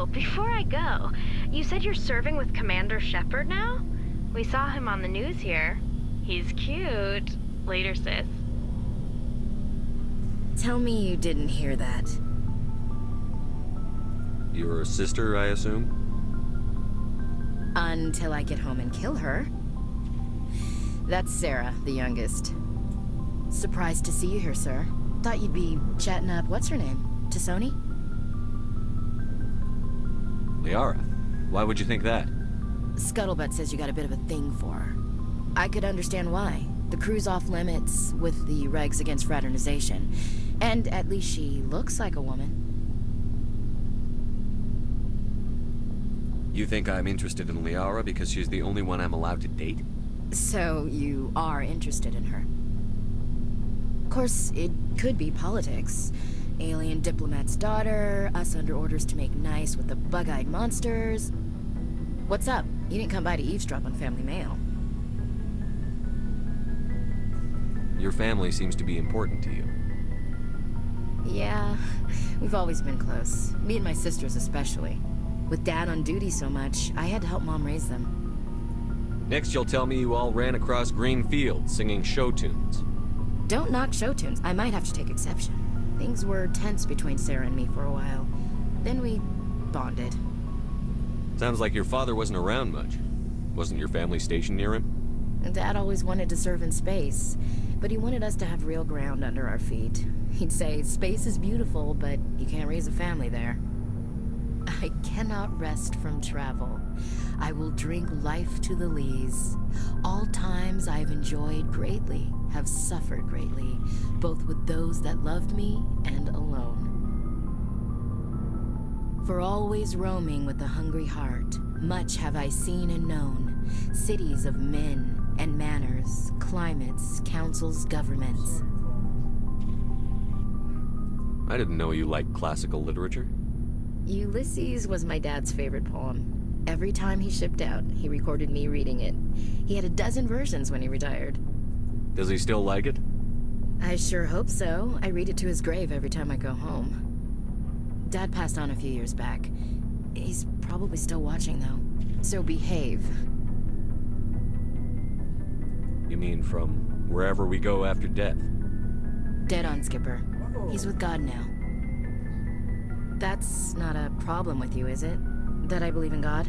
Oh, before I go, you said you're serving with Commander Shepard now? We saw him on the news here. He's cute. Later, sis. Tell me you didn't hear that. Your sister, I assume? Until I get home and kill her. That's Sarah, the youngest. Surprised to see you here, sir. Thought you'd be chatting up, what's her name? Tassoni? Liara. Why would you think that? Scuttlebutt says you got a bit of a thing for her. I could understand why. The crew's off limits with the regs against fraternization. And at least she looks like a woman. You think I'm interested in Liara because she's the only one I'm allowed to date? So you are interested in her. Of course, it could be politics. Alien diplomat's daughter, us under orders to make nice with the bug-eyed monsters. What's up? You didn't come by to eavesdrop on Family Mail. Your family seems to be important to you. Yeah, we've always been close. Me and my sisters especially. With Dad on duty so much, I had to help Mom raise them. Next you'll tell me you all ran across green fields singing show tunes. Don't knock show tunes. I might have to take exception. Things were tense between Sarah and me for a while. Then we bonded. Sounds like your father wasn't around much. Wasn't your family stationed near him? Dad always wanted to serve in space, but he wanted us to have real ground under our feet. He'd say, space is beautiful, but you can't raise a family there. I cannot rest from travel. I will drink life to the lees. All times I have enjoyed greatly, have suffered greatly, both with those that loved me and alone. For always roaming with a hungry heart, much have I seen and known, cities of men and manners, climates, councils, governments. I didn't know you liked classical literature. Ulysses was my dad's favorite poem. Every time he shipped out, he recorded me reading it. He had a dozen versions when he retired. Does he still like it? I sure hope so. I read it to his grave every time I go home. Dad passed on a few years back. He's probably still watching, though. So behave. You mean from wherever we go after death? Dead on, Skipper. He's with God now. That's not a problem with you, is it? That I believe in God?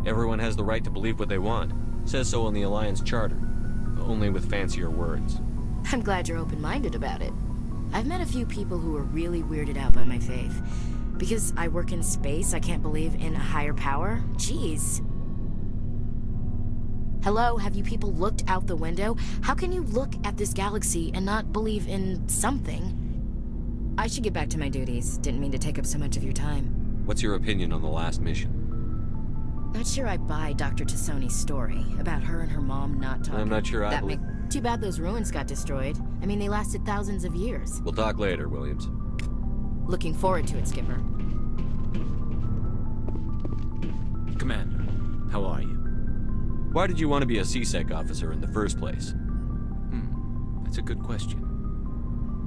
Everyone has the right to believe what they want. Says so in the Alliance Charter. Only with fancier words. I'm glad you're open-minded about it. I've met a few people who are really weirded out by my faith. Because I work in space, I can't believe in a higher power? Jeez. Hello, have you people looked out the window? How can you look at this galaxy and not believe in something? I should get back to my duties. Didn't mean to take up so much of your time. What's your opinion on the last mission? Not sure I buy Dr. Tassoni's story about her and her mom not talking. I'm not sure I believe... Too bad those ruins got destroyed. I mean, they lasted thousands of years. We'll talk later, Williams. Looking forward to it, Skipper. Commander, how are you? Why did you want to be a C-Sec officer in the first place? That's a good question.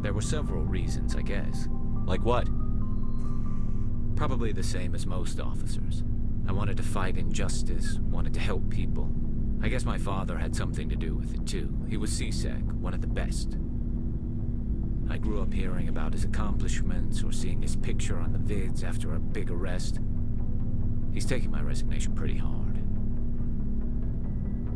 There were several reasons, I guess. Like what? Probably the same as most officers. I wanted to fight injustice, wanted to help people. I guess my father had something to do with it too. He was C-Sec, one of the best. I grew up hearing about his accomplishments or seeing his picture on the vids after a big arrest. He's taking my resignation pretty hard.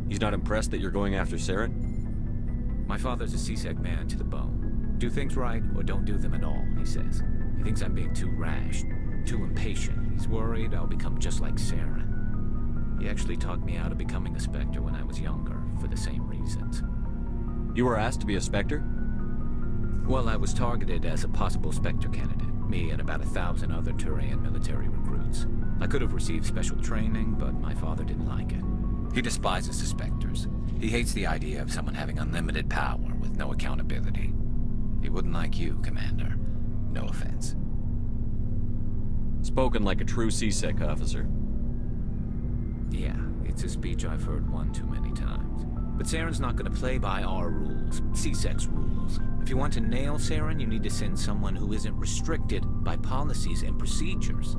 He's not impressed that you're going after Saren? My father's a C-Sec man to the bone. Do things right or don't do them at all, he says. He thinks I'm being too rash, too impatient. He's worried I'll become just like Saren. He actually talked me out of becoming a Spectre when I was younger, for the same reasons. You were asked to be a Spectre? Well, I was targeted as a possible Spectre candidate, me and about 1,000 other Turian military recruits. I could have received special training, but my father didn't like it. He despises the Spectres. He hates the idea of someone having unlimited power with no accountability. He wouldn't like you, Commander. No offense. Spoken like a true C-Sec officer. Yeah, it's a speech I've heard one too many times. But Saren's not gonna play by our rules, C-Sec's rules. If you want to nail Saren, you need to send someone who isn't restricted by policies and procedures.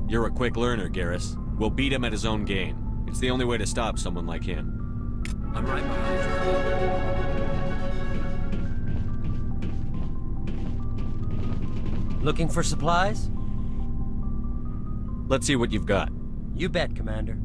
You're a quick learner, Garrus. We'll beat him at his own game. It's the only way to stop someone like him. I'm right behind you. Looking for supplies? Let's see what you've got. You bet, Commander.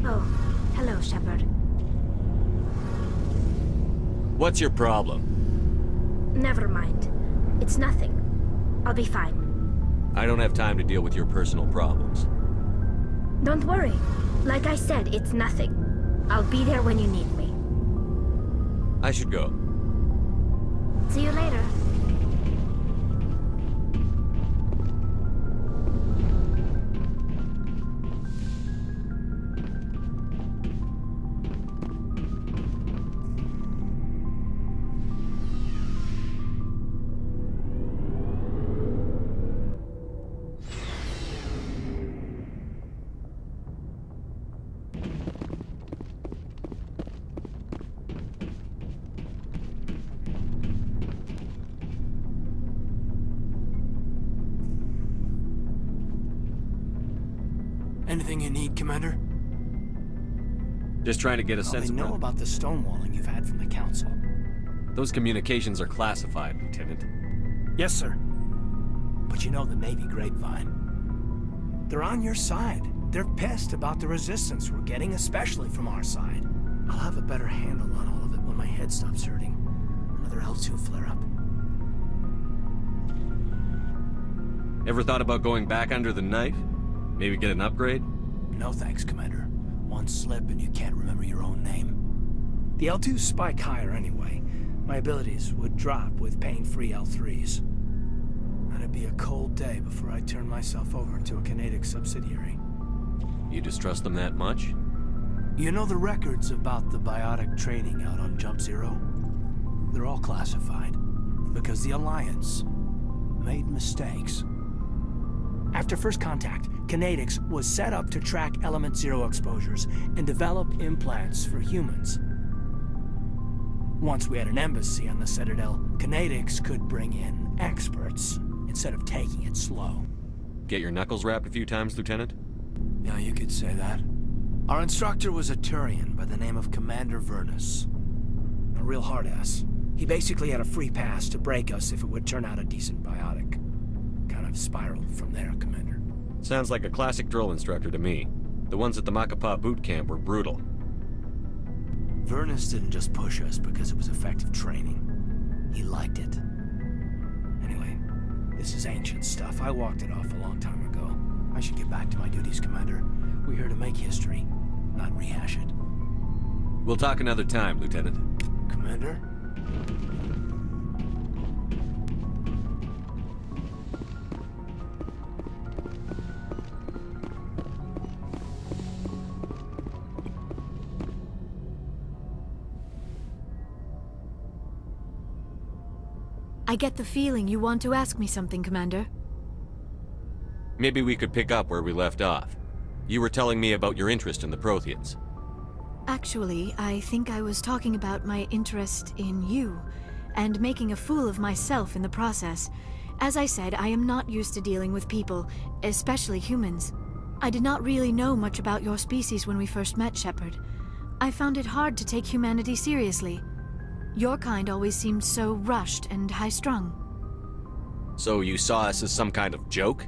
Oh, hello, Shepard. What's your problem? Never mind. It's nothing. I'll be fine. I don't have time to deal with your personal problems. Don't worry. Like I said, it's nothing. I'll be there when you need me. I should go. See you later. Anything you need, Commander? Just trying to get a sense They of... know about the stonewalling you've had from the Council. Those communications are classified, Lieutenant. Yes, sir. But you know the Navy grapevine. They're on your side. They're pissed about the resistance we're getting, especially from our side. I'll have a better handle on all of it when my head stops hurting. Another L2 flare-up. Ever thought about going back under the knife? Maybe get an upgrade? No thanks, Commander. One slip and you can't remember your own name. The L2s spike higher anyway. My abilities would drop with pain-free L3s. That'd be a cold day before I turn myself over to a Canadic subsidiary. You distrust them that much? You know the records about the biotic training out on Jump Zero? They're all classified. Because the Alliance made mistakes. After first contact, Canadics was set up to track Element Zero exposures and develop implants for humans. Once we had an embassy on the Citadel, Canadics could bring in experts instead of taking it slow. Get your knuckles rapped a few times, Lieutenant? Yeah, you could say that. Our instructor was a Turian by the name of Commander Vernus. A real hard-ass. He basically had a free pass to break us if it would turn out a decent biotic. Kind of spiraled from there, Commander. Sounds like a classic drill instructor to me. The ones at the Macapa boot camp were brutal. Vernus didn't just push us because it was effective training. He liked it. Anyway, this is ancient stuff. I walked it off a long time ago. I should get back to my duties, Commander. We're here to make history, not rehash it. We'll talk another time, Lieutenant. Commander? I get the feeling you want to ask me something, Commander. Maybe we could pick up where we left off. You were telling me about your interest in the Protheans. Actually, I think I was talking about my interest in you, and making a fool of myself in the process. As I said, I am not used to dealing with people, especially humans. I did not really know much about your species when we first met, Shepard. I found it hard to take humanity seriously. Your kind always seemed so rushed and high-strung. So you saw us as some kind of joke?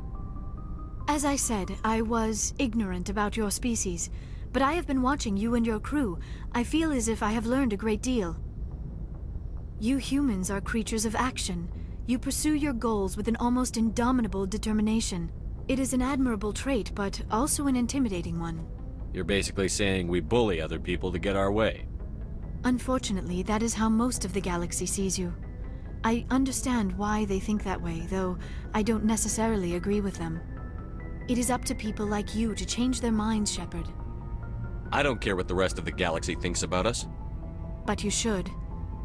As I said, I was ignorant about your species, but I have been watching you and your crew. I feel as if I have learned a great deal. You humans are creatures of action. You pursue your goals with an almost indomitable determination. It is an admirable trait, but also an intimidating one. You're basically saying we bully other people to get our way. Unfortunately, that is how most of the galaxy sees you. I understand why they think that way, though I don't necessarily agree with them. It is up to people like you to change their minds, Shepard. I don't care what the rest of the galaxy thinks about us. But you should.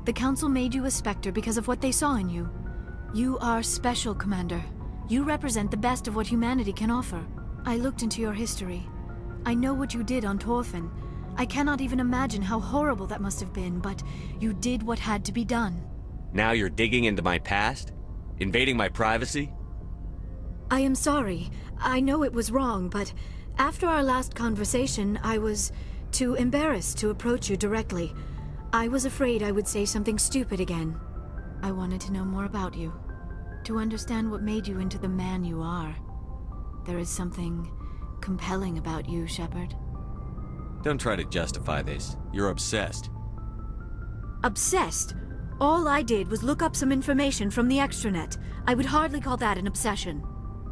The Council made you a Spectre because of what they saw in you. You are special, Commander. You represent the best of what humanity can offer. I looked into your history. I know what you did on Torfin. I cannot even imagine how horrible that must have been, but you did what had to be done. Now you're digging into my past? Invading my privacy? I am sorry. I know it was wrong, but after our last conversation, I was too embarrassed to approach you directly. I was afraid I would say something stupid again. I wanted to know more about you, to understand what made you into the man you are. There is something compelling about you, Shepard. Don't try to justify this. You're obsessed. Obsessed? All I did was look up some information from the extranet. I would hardly call that an obsession.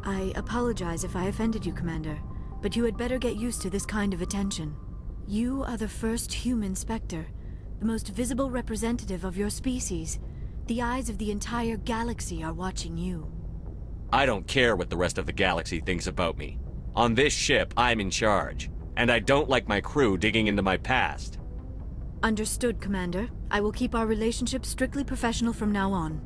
I apologize if I offended you, Commander, but you had better get used to this kind of attention. You are the first human Spectre, the most visible representative of your species. The eyes of the entire galaxy are watching you. I don't care what the rest of the galaxy thinks about me. On this ship, I'm in charge, and I don't like my crew digging into my past. Understood, Commander. I will keep our relationship strictly professional from now on.